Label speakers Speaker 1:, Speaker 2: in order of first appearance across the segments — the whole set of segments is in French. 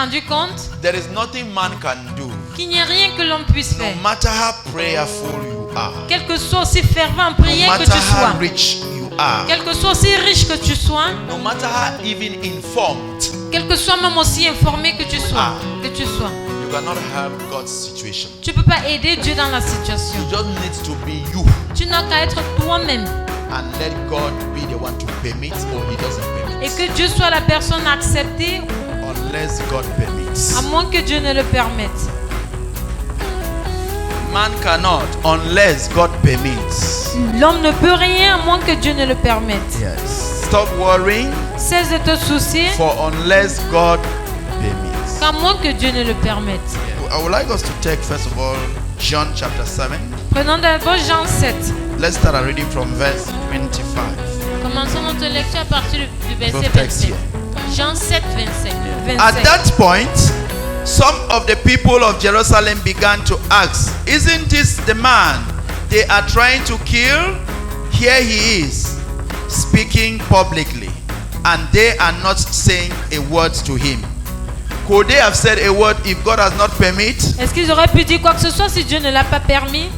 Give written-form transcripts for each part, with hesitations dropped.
Speaker 1: rendu compte
Speaker 2: there is nothing man can do.
Speaker 1: qu'il n'y a rien que l'on puisse
Speaker 2: No
Speaker 1: faire.
Speaker 2: matter how prayerful you are,
Speaker 1: Quel que soit aussi fervent en
Speaker 2: no
Speaker 1: prière que
Speaker 2: matter
Speaker 1: tu
Speaker 2: how
Speaker 1: sois,
Speaker 2: rich you are,
Speaker 1: quel que soit aussi riche que tu sois,
Speaker 2: no matter how even informed,
Speaker 1: quel que soit même aussi informé que tu sois,
Speaker 2: you cannot help God's situation.
Speaker 1: tu ne peux pas aider Dieu dans la situation.
Speaker 2: You just need to be you
Speaker 1: Tu n'as qu'à être toi-même
Speaker 2: and let God be the one to permit or He doesn't
Speaker 1: et
Speaker 2: permit.
Speaker 1: que Dieu soit la personne acceptée,
Speaker 2: Unless God permits.
Speaker 1: à moins que Dieu ne le permette.
Speaker 2: Man cannot unless God permits.
Speaker 1: L'homme ne peut rien à moins que Dieu ne le permette.
Speaker 2: Yes. Stop worrying
Speaker 1: Cesse de te soucier
Speaker 2: for unless God permits.
Speaker 1: qu'à moins que Dieu ne le permette.
Speaker 2: I would like us to take first of all John chapter 7.
Speaker 1: Prenons d'abord Jean 7.
Speaker 2: Let's start reading from verse 25.
Speaker 1: Commençons notre lecture à partir du verset
Speaker 2: Both texts
Speaker 1: 27.
Speaker 2: here.
Speaker 1: Jean 7, 25.
Speaker 2: At that point, some of the people of Jerusalem began to ask, "Isn't this the man they are trying to kill? Here he is, speaking publicly, and they are not saying a word to him." Could they have said a word if God has not permit?
Speaker 1: Est-ce qu'ils auraient pu dire quoi que ce soit si Dieu ne l'a pas permis?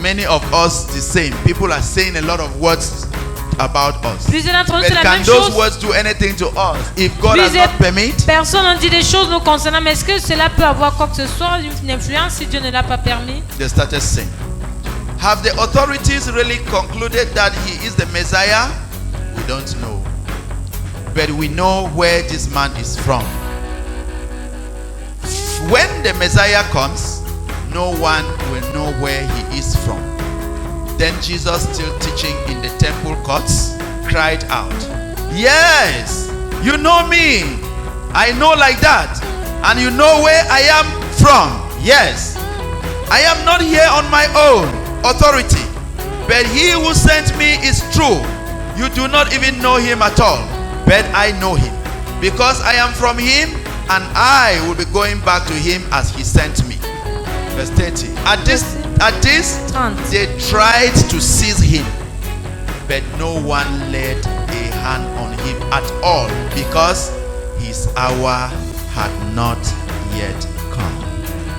Speaker 2: Many of us the same. People are saying a lot of words about us.
Speaker 1: Plusieurs d'entre nous,
Speaker 2: But
Speaker 1: c'est la
Speaker 2: can
Speaker 1: même
Speaker 2: those
Speaker 1: chose.
Speaker 2: words do anything to us if God has
Speaker 1: Plusieurs
Speaker 2: not permit?
Speaker 1: personnes ont dit des choses nous concernant, mais est-ce que cela peut avoir quoi que ce soit, une influence si Dieu ne l'a pas permis?
Speaker 2: They started saying, "Have the authorities really concluded that he is the Messiah? We don't know. But we know where this man is from. When the Messiah comes, no one will know where he is from." Then Jesus, still teaching in the temple courts, cried out, "Yes, you know me. I know like that. And you know where I am from. Yes, I am not here on my own authority, but he who sent me is true. You do not even know him at all, but I know him, because I am from him, and I will be going back to him as he sent me." Verse 30. At this, they tried to seize him, but no one laid a hand on him at all, because his hour had not yet come,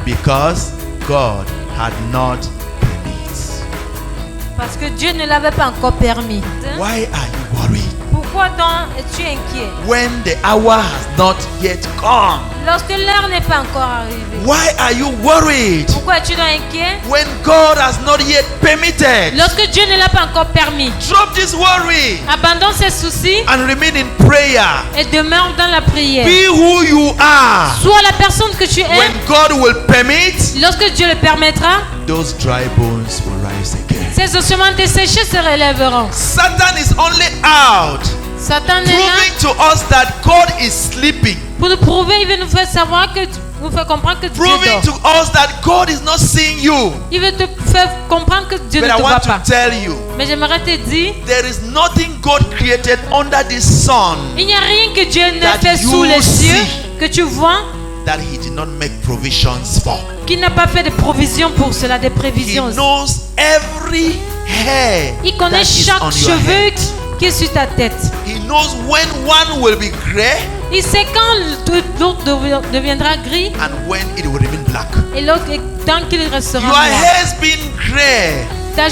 Speaker 2: because God had not permitted.
Speaker 1: Parce que Dieu ne l'avait pas encore permis.
Speaker 2: Why are you worried
Speaker 1: Pourquoi donc es-tu inquiet?
Speaker 2: when the hour has not yet come?
Speaker 1: Lorsque l'heure n'est pas encore arrivée.
Speaker 2: Why are you worried
Speaker 1: Pourquoi es-tu donc inquiet?
Speaker 2: when God has not yet permitted?
Speaker 1: Lorsque Dieu ne l'a pas encore permis.
Speaker 2: Drop this worry
Speaker 1: Abandonne ses soucis
Speaker 2: and remain in prayer.
Speaker 1: et demeure dans la prière.
Speaker 2: Be who you are.
Speaker 1: Sois la personne que tu es.
Speaker 2: When God will permit,
Speaker 1: Lorsque Dieu le permettra,
Speaker 2: those dry bones will rise again.
Speaker 1: ces ossements desséchés se relèveront.
Speaker 2: Satan is only out
Speaker 1: Satan est là
Speaker 2: proving to us that God is sleeping.
Speaker 1: pour nous prouver, il veut nous faire savoir que, nous faire comprendre que Dieu
Speaker 2: Proving
Speaker 1: dort.
Speaker 2: to us that God is not seeing you.
Speaker 1: Il veut te faire comprendre que Dieu
Speaker 2: But
Speaker 1: ne
Speaker 2: I
Speaker 1: te voit
Speaker 2: want
Speaker 1: pas.
Speaker 2: to tell you,
Speaker 1: Mais j'aimerais te dire,
Speaker 2: there is nothing God created under the sun
Speaker 1: il n'y a rien que Dieu
Speaker 2: That
Speaker 1: n'a fait
Speaker 2: you
Speaker 1: sous les cieux
Speaker 2: see.
Speaker 1: que tu vois,
Speaker 2: that He did not make provisions for.
Speaker 1: qui n'a pas fait de provisions pour cela, des
Speaker 2: He
Speaker 1: prévisions.
Speaker 2: knows every hair
Speaker 1: Il connaît
Speaker 2: that is
Speaker 1: chaque
Speaker 2: on your
Speaker 1: cheveu
Speaker 2: head.
Speaker 1: qui est sur ta tête.
Speaker 2: He knows when one will be gray
Speaker 1: Il sait quand l'autre deviendra gris
Speaker 2: and when it will remain black.
Speaker 1: et l'autre tant qu'il restera
Speaker 2: Your
Speaker 1: noir.
Speaker 2: hair's been gray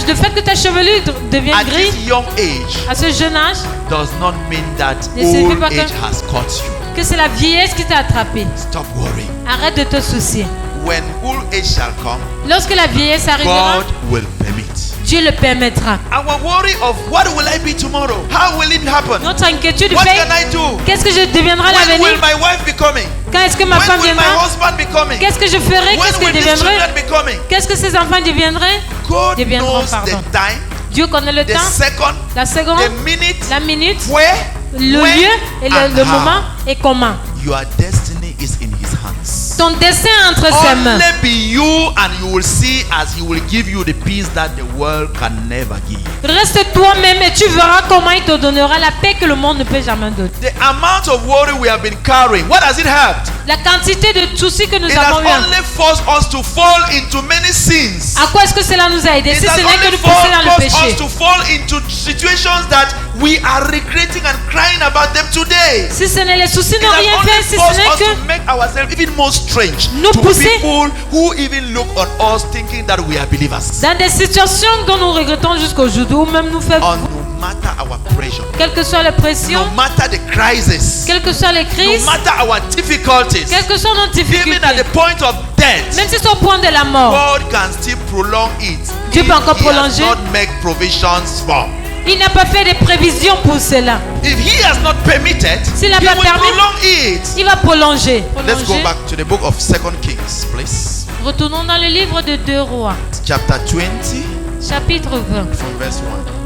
Speaker 1: Le fait que ta chevelure devienne
Speaker 2: at
Speaker 1: gris
Speaker 2: this young age
Speaker 1: à ce jeune âge,
Speaker 2: does not mean that
Speaker 1: Ne signifie
Speaker 2: old
Speaker 1: pas que-
Speaker 2: age has caught you.
Speaker 1: que c'est la vieillesse qui t'a attrapé.
Speaker 2: Stop worrying.
Speaker 1: Arrête de te soucier.
Speaker 2: When old age shall come,
Speaker 1: Lorsque la vieillesse arrivera,
Speaker 2: God will permit.
Speaker 1: Dieu le permettra.
Speaker 2: Our worry of what will I be tomorrow? How will it happen?
Speaker 1: Notre inquiétude
Speaker 2: What
Speaker 1: fait
Speaker 2: can I do?
Speaker 1: qu'est-ce que je deviendrai à
Speaker 2: When will
Speaker 1: l'avenir?
Speaker 2: my wife be coming?
Speaker 1: Quand est-ce que ma
Speaker 2: When
Speaker 1: femme
Speaker 2: will my
Speaker 1: viendra?
Speaker 2: husband be coming?
Speaker 1: Qu'est-ce que je ferai?
Speaker 2: When
Speaker 1: Qu'est-ce que
Speaker 2: will
Speaker 1: je
Speaker 2: these
Speaker 1: deviendrai?
Speaker 2: children be coming?
Speaker 1: Qu'est-ce que ces enfants deviendraient?
Speaker 2: God
Speaker 1: Deviendront,
Speaker 2: knows
Speaker 1: pardon.
Speaker 2: the time,
Speaker 1: Dieu connaît le
Speaker 2: the
Speaker 1: temps,
Speaker 2: second,
Speaker 1: la seconde,
Speaker 2: the minute,
Speaker 1: la minute,
Speaker 2: where,
Speaker 1: le
Speaker 2: when,
Speaker 1: lieu et
Speaker 2: and
Speaker 1: le
Speaker 2: how.
Speaker 1: moment et comment.
Speaker 2: Your destiny is in His hands.
Speaker 1: Ton destin est entre ses mains.
Speaker 2: Only be you, and you will see as He will give you the peace that the world can never give.
Speaker 1: Reste toi-même et tu verras comment il te donnera la paix que le monde ne peut jamais donner.
Speaker 2: The amount of worry we have been carrying, what has it helped?
Speaker 1: La quantité de soucis que nous
Speaker 2: It has
Speaker 1: avons eu.
Speaker 2: only forced us to fall into many sins.
Speaker 1: À quoi est-ce que cela nous a aidé?
Speaker 2: It
Speaker 1: Si
Speaker 2: has
Speaker 1: ce n'est que
Speaker 2: only
Speaker 1: nous pousser dans le
Speaker 2: forced us
Speaker 1: péché.
Speaker 2: to fall into situations that we are regretting and crying about them today.
Speaker 1: Si ce n'est les soucis
Speaker 2: It
Speaker 1: n'ont
Speaker 2: has
Speaker 1: rien
Speaker 2: only
Speaker 1: fait, si
Speaker 2: forced
Speaker 1: ce
Speaker 2: us
Speaker 1: n'est
Speaker 2: to make ourselves even more strange
Speaker 1: Nous
Speaker 2: to
Speaker 1: pousser-
Speaker 2: people who even look on us thinking that we are believers.
Speaker 1: que dans des situations dont nous regrettons jusqu'aujourd'hui, ou même nous fait,
Speaker 2: Or no matter our pressure,
Speaker 1: quelles que soient les pressions,
Speaker 2: no matter the crisis,
Speaker 1: quelles que soient les
Speaker 2: no
Speaker 1: crises,
Speaker 2: matter our difficulties,
Speaker 1: quelles que soient nos
Speaker 2: even
Speaker 1: difficultés,
Speaker 2: at the point of death,
Speaker 1: même si c'est au point de la mort,
Speaker 2: God can still prolong it.
Speaker 1: Dieu peut encore
Speaker 2: He has
Speaker 1: prolonger.
Speaker 2: not make provisions for.
Speaker 1: il n'a pas fait de prévisions pour cela.
Speaker 2: If He has not permitted,
Speaker 1: S'il n'a
Speaker 2: He
Speaker 1: pas
Speaker 2: will
Speaker 1: permis,
Speaker 2: prolong it.
Speaker 1: il va prolonger.
Speaker 2: Let's go
Speaker 1: Prolonger.
Speaker 2: back to the book of 2 Kings, please.
Speaker 1: Retournons dans le livre de 2 Rois,
Speaker 2: Chapter 20
Speaker 1: chapitre 20.
Speaker 2: from verse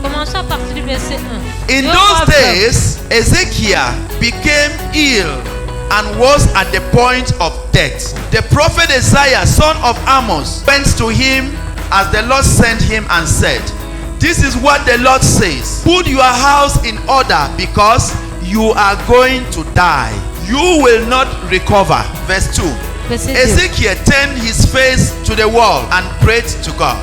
Speaker 2: 1.
Speaker 1: Commençons à partir du verset 1.
Speaker 2: In
Speaker 1: 2
Speaker 2: those
Speaker 1: Rois 20.
Speaker 2: days, Ezekiel became ill and was at the point of death. The prophet Isaiah, son of Amos, went to him as the Lord sent him and said, "This is what the Lord says. Put your house in order because you are going to die. You will not recover." Verse 2.
Speaker 1: Verset 2.
Speaker 2: Ezekiel turned his face to the wall and prayed to God.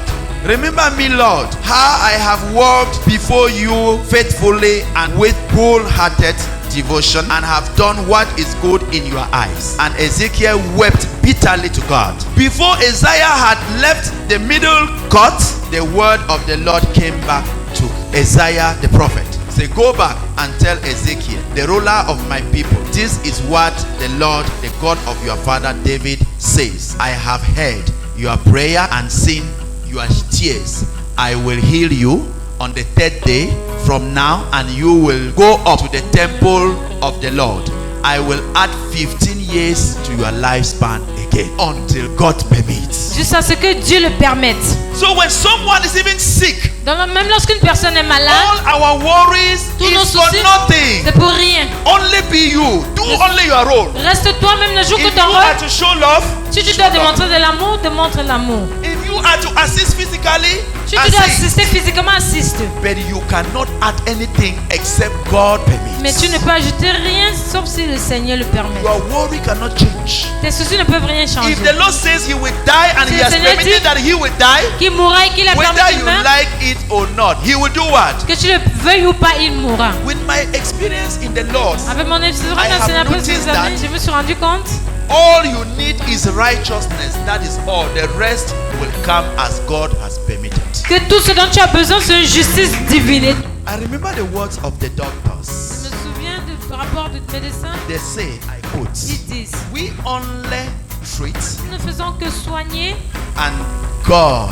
Speaker 2: Remember me, Lord, how I have walked before you faithfully and with wholehearted devotion and have done what is good in your eyes. And Ezekiel wept bitterly to God. Before Isaiah had left the middle court, the word of the Lord came back to Isaiah the prophet. Say, go back and tell Ezekiel, the ruler of my people, this is what the Lord, the God of your father David says. I have heard your prayer and seen your tears. I will heal you on the third day from now, and you will go up to the temple of the Lord. I will add 15 years to your lifespan again until God permits.
Speaker 1: Jusqu'à ce que Dieu le permette.
Speaker 2: So when someone is even sick,
Speaker 1: Même lorsqu'une personne est malade,
Speaker 2: all our worries
Speaker 1: tous nos
Speaker 2: is for
Speaker 1: soucis,
Speaker 2: nothing.
Speaker 1: c'est pour rien.
Speaker 2: Only be you. Do only your role.
Speaker 1: Reste toi-même le jour que
Speaker 2: If
Speaker 1: ton
Speaker 2: you are
Speaker 1: rôle.
Speaker 2: to show love,
Speaker 1: Si tu
Speaker 2: show
Speaker 1: dois
Speaker 2: love.
Speaker 1: démontrer de l'amour, démontre l'amour.
Speaker 2: If you are to assist physically,
Speaker 1: Si tu dois
Speaker 2: assist.
Speaker 1: assister physiquement, assiste.
Speaker 2: But you cannot add anything except God
Speaker 1: Mais tu ne
Speaker 2: permits.
Speaker 1: peux ajouter rien sauf si le Seigneur le permet.
Speaker 2: Your worry cannot change.
Speaker 1: Tes soucis ne peuvent rien changer.
Speaker 2: If the Lord says He will die and
Speaker 1: Si
Speaker 2: He
Speaker 1: le
Speaker 2: has
Speaker 1: Seigneur
Speaker 2: permitted
Speaker 1: dit
Speaker 2: that He will die,
Speaker 1: Qu'il mourra et qu'il a permis
Speaker 2: whether
Speaker 1: qu'il
Speaker 2: you
Speaker 1: meure,
Speaker 2: like it or not, He will do what?
Speaker 1: que tu le veuilles ou pas, il mourra.
Speaker 2: With my experience in the Lord,
Speaker 1: Avec mon expérience
Speaker 2: I
Speaker 1: dans le
Speaker 2: have
Speaker 1: Seigneur après
Speaker 2: noticed
Speaker 1: ces années,
Speaker 2: that-
Speaker 1: je me suis rendu compte
Speaker 2: all you need is righteousness. That is all. The rest will come as God has permitted.
Speaker 1: que tout ce dont tu as besoin, c'est une justice divine. Et
Speaker 2: I remember the words of the
Speaker 1: je
Speaker 2: doctors.
Speaker 1: me souviens du rapport du médecin.
Speaker 2: They say, I quote,
Speaker 1: Ils disent,
Speaker 2: we only treat
Speaker 1: nous ne faisons que soigner
Speaker 2: and God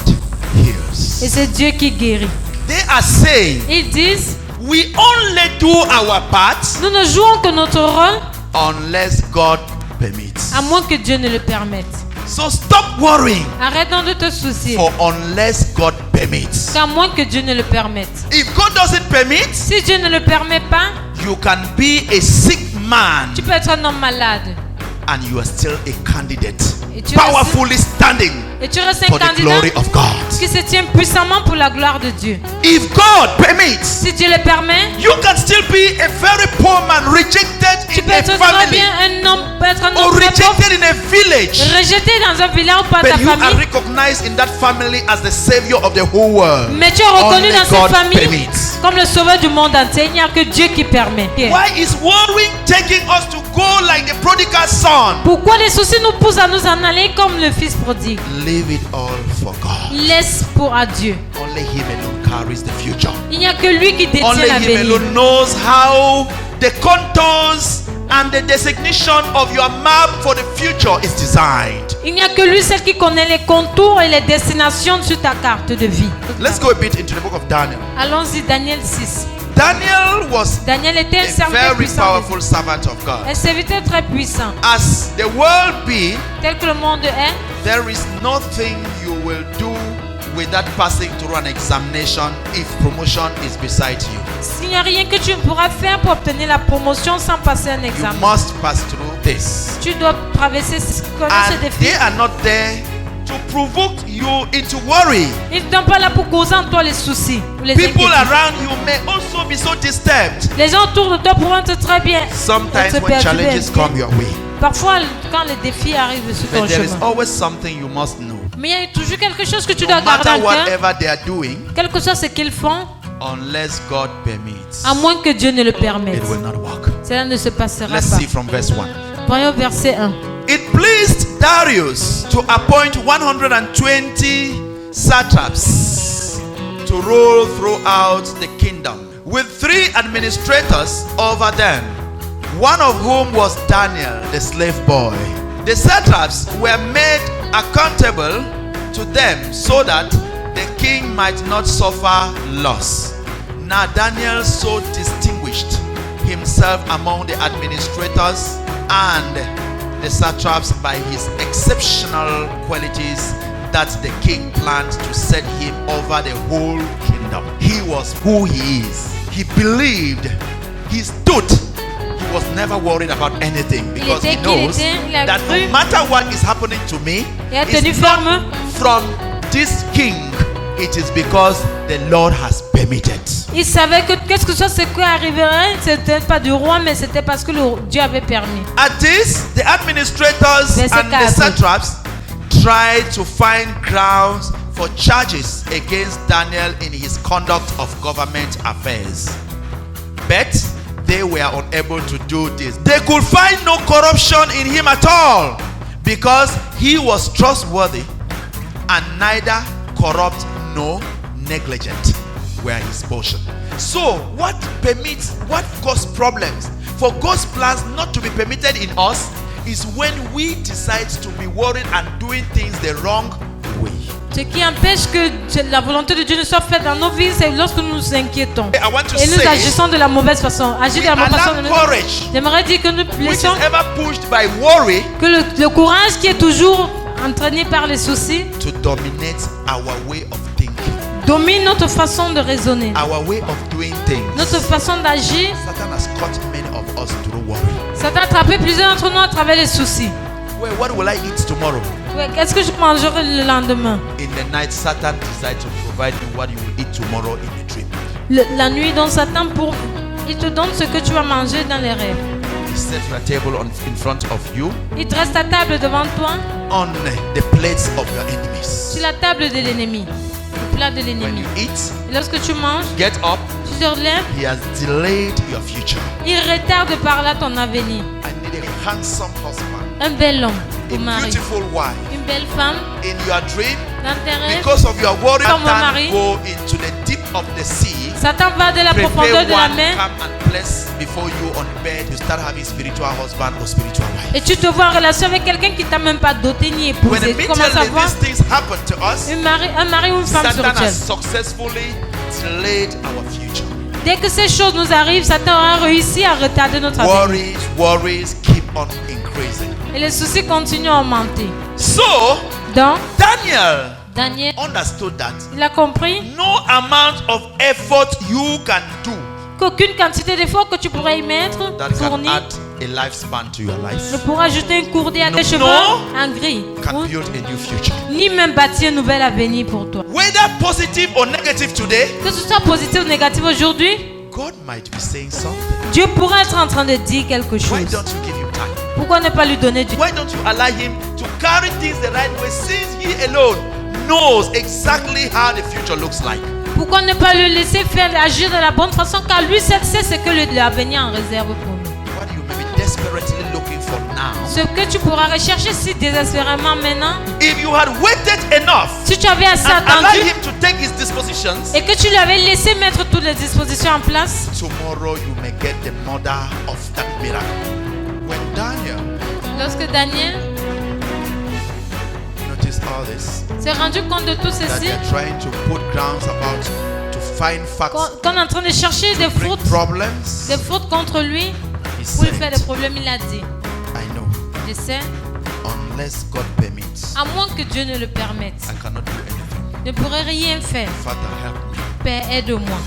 Speaker 1: et
Speaker 2: heals.
Speaker 1: c'est Dieu qui guérit.
Speaker 2: They are saying,
Speaker 1: Ils disent,
Speaker 2: we only do our part
Speaker 1: nous ne jouons que notre rôle
Speaker 2: unless God permits.
Speaker 1: à moins que Dieu ne le permette.
Speaker 2: So stop worrying
Speaker 1: Arrête donc de te soucier.
Speaker 2: for unless God permits.
Speaker 1: Qu'à moins que Dieu ne le permette.
Speaker 2: If God doesn't permit,
Speaker 1: Si Dieu ne le permet pas,
Speaker 2: you can be a sick man
Speaker 1: tu peux être un homme malade.
Speaker 2: and you are still a candidate,
Speaker 1: Et tu
Speaker 2: powerfully standing
Speaker 1: Et tu restes un
Speaker 2: for the
Speaker 1: candidat
Speaker 2: glory of God.
Speaker 1: qui se tient puissamment pour la gloire de Dieu.
Speaker 2: If God permits,
Speaker 1: Si Dieu le permet,
Speaker 2: you can still be a very poor man, rejected
Speaker 1: tu
Speaker 2: in
Speaker 1: peux
Speaker 2: a
Speaker 1: être très
Speaker 2: family
Speaker 1: bien un homme, peut être un
Speaker 2: or
Speaker 1: homme très pauvre,
Speaker 2: rejected in a village,
Speaker 1: rejeté dans un village ou par ta
Speaker 2: but you are
Speaker 1: famille,
Speaker 2: recognized in that family as the savior of the whole world.
Speaker 1: mais tu es reconnu
Speaker 2: Only
Speaker 1: dans
Speaker 2: God
Speaker 1: cette famille
Speaker 2: permits.
Speaker 1: comme le sauveur du monde entier. Il n'y a que Dieu qui permet.
Speaker 2: Why is worrying taking us to go like the prodigal son?
Speaker 1: Pourquoi les soucis nous poussent à nous en aller comme le fils prodigue?
Speaker 2: Leave it all for God.
Speaker 1: Laisse pour à Dieu.
Speaker 2: Only Him alone carries the future.
Speaker 1: Il n'y a que lui qui détient
Speaker 2: Only Him
Speaker 1: l'avenir.
Speaker 2: alone knows how the contours and the designation of your map for the future is designed.
Speaker 1: Il n'y a que lui seul qui connaît les contours et les destinations sur ta carte de vie.
Speaker 2: Let's go a bit into the book of Daniel.
Speaker 1: Allons-y, Daniel 6.
Speaker 2: Daniel was
Speaker 1: Daniel était un
Speaker 2: a
Speaker 1: serviteur
Speaker 2: very
Speaker 1: puissant.
Speaker 2: powerful servant of God.
Speaker 1: Un serviteur très puissant.
Speaker 2: As the world be,
Speaker 1: Tel que le monde est,
Speaker 2: there is nothing you will do without passing through an examination if promotion is beside you.
Speaker 1: il n'y a rien que tu ne pourras faire pour obtenir la promotion sans passer un
Speaker 2: You
Speaker 1: examen.
Speaker 2: must pass through this.
Speaker 1: Tu dois traverser connaître ce
Speaker 2: And
Speaker 1: défi.
Speaker 2: they are not there to provoke you into worry.
Speaker 1: Ils ne sont pas là pour causer en toi les soucis ou les
Speaker 2: People
Speaker 1: inquiétudes.
Speaker 2: around you may also be so disturbed.
Speaker 1: Les gens autour de toi pourront être très bien.
Speaker 2: Sometimes
Speaker 1: être
Speaker 2: when
Speaker 1: perturbés.
Speaker 2: challenges come your way.
Speaker 1: Parfois, quand les défis arrivent sur ton
Speaker 2: But there is
Speaker 1: chemin.
Speaker 2: always something you must know.
Speaker 1: Mais il y a toujours quelque chose que tu
Speaker 2: No
Speaker 1: dois garder
Speaker 2: matter
Speaker 1: en cœur.
Speaker 2: whatever they are doing,
Speaker 1: Quel que soit ce qu'ils font,
Speaker 2: Unless God permits,
Speaker 1: À moins que Dieu ne le permette.
Speaker 2: it will not work.
Speaker 1: Cela ne se passera
Speaker 2: Let's
Speaker 1: pas.
Speaker 2: see from verse 1.
Speaker 1: Voyons verset 1.
Speaker 2: It pleased Darius to appoint 120 satraps to rule throughout the kingdom, with 3 administrators over them, one of whom was Daniel, the slave boy. The satraps were made accountable to them so that the king might not suffer loss. Now Daniel so distinguished himself among the administrators and the satraps by his exceptional qualities that the king planned to set him over the whole kingdom. He was who he is. He believed. He stood. He was never worried about anything because he knows that no matter what is happening to me, it's not from this king. It is because the Lord has permitted.
Speaker 1: Il savait que qu'est-ce que ce qui arriverait, c'était pas du roi, mais c'était parce que Dieu avait permis.
Speaker 2: At this, the administrators and the satraps tried to find grounds for charges against Daniel in his conduct of government affairs. But they were unable to do this. They could find no corruption in him at all because he was trustworthy and neither corrupt nor negligent were his portion. So what causes problems for God's plans not to be permitted in us is when we decide to be worried and doing things the wrong way.
Speaker 1: Ce qui empêche que la volonté de Dieu ne soit faite dans nos vies, c'est lorsque nous nous inquiétons et nous agissons de la mauvaise façon. Agir de la mauvaise façon. J'aimerais dire que nous laissons que le courage qui est toujours entraîné par les soucis
Speaker 2: to dominate our way of thinking.
Speaker 1: Domine notre façon de raisonner.
Speaker 2: Our way of doing things.
Speaker 1: Notre façon d'agir.
Speaker 2: Satan has caught many of us through worry.
Speaker 1: Satan a attrapé plusieurs d'entre nous à travers les soucis.
Speaker 2: Well, what will I eat tomorrow?
Speaker 1: Qu'est-ce que je mangerai le lendemain?
Speaker 2: In the night, Satan decides to provide you what you will eat tomorrow in a dream.
Speaker 1: La nuit, donc Satan il te donne ce que tu vas manger dans les rêves.
Speaker 2: He sets a table in front of you.
Speaker 1: Il dresse ta table devant toi.
Speaker 2: On the plates of your enemies.
Speaker 1: Sur la table de l'ennemi. Le plat de l'ennemi.
Speaker 2: When you eat,
Speaker 1: et lorsque tu manges,
Speaker 2: get up.
Speaker 1: Tu te relèves.
Speaker 2: He has delayed your future.
Speaker 1: Il retarde par là ton avenir.
Speaker 2: I need a handsome husband.
Speaker 1: Un bel homme.
Speaker 2: A beautiful wife.
Speaker 1: Une belle femme.
Speaker 2: In your dream.
Speaker 1: Dans tes rêves.
Speaker 2: Because of your worry,
Speaker 1: Satan
Speaker 2: go into the deep of the sea.
Speaker 1: Satan va de la profondeur de la mer.
Speaker 2: Come and place before you on bed. You start having spiritual husband or spiritual wife.
Speaker 1: Et tu te vois en relation avec quelqu'un qui t'a même pas doté ni épousé. Tu commences à voir un mari ou une femme
Speaker 2: Satan
Speaker 1: sur
Speaker 2: has successfully delayed our future.
Speaker 1: Dès que ces choses nous arrivent, Satan a réussi à retarder notre avenir.
Speaker 2: Worries keep on increasing.
Speaker 1: Et les soucis continuent à augmenter.
Speaker 2: So,
Speaker 1: donc,
Speaker 2: Daniel understood that
Speaker 1: il a compris
Speaker 2: no amount of effort you can do
Speaker 1: qu'aucune quantité d'effort que tu pourrais y mettre fournir
Speaker 2: a lifespan to your life
Speaker 1: ne pourra ajouter une courdée à tes cheveux en gris ni même bâtir un nouvel avenir pour toi.
Speaker 2: Whether positive or negative today,
Speaker 1: que ce soit positif ou négatif aujourd'hui,
Speaker 2: God might be saying something.
Speaker 1: Dieu pourrait être en train de dire quelque chose.
Speaker 2: Why don't you give him time?
Speaker 1: Pourquoi ne pas lui donner du temps?
Speaker 2: Why don't you allow him to carry things the right way since he alone knows exactly how the future looks like?
Speaker 1: Pourquoi ne pas le laisser faire agir de la bonne façon car lui seul sait ce que l'avenir en réserve pour nous.
Speaker 2: What you may be desperately looking for now.
Speaker 1: Ce que tu pourras rechercher si désespérément maintenant.
Speaker 2: If you had waited enough.
Speaker 1: Si tu avais assez attendu.
Speaker 2: Allow him to take his dispositions.
Speaker 1: Et que tu lui avais laissé mettre toutes les dispositions en place.
Speaker 2: Tomorrow you may get the mother of that miracle. When Daniel.
Speaker 1: Lorsque Daniel.
Speaker 2: All this,
Speaker 1: s'est rendu compte de tout ceci. Qu'on est en train de chercher des fautes contre lui pour lui faire des problèmes, il a dit. Je sais. À moins que Dieu ne le permette, je ne pourrai rien faire. Père, aide-moi.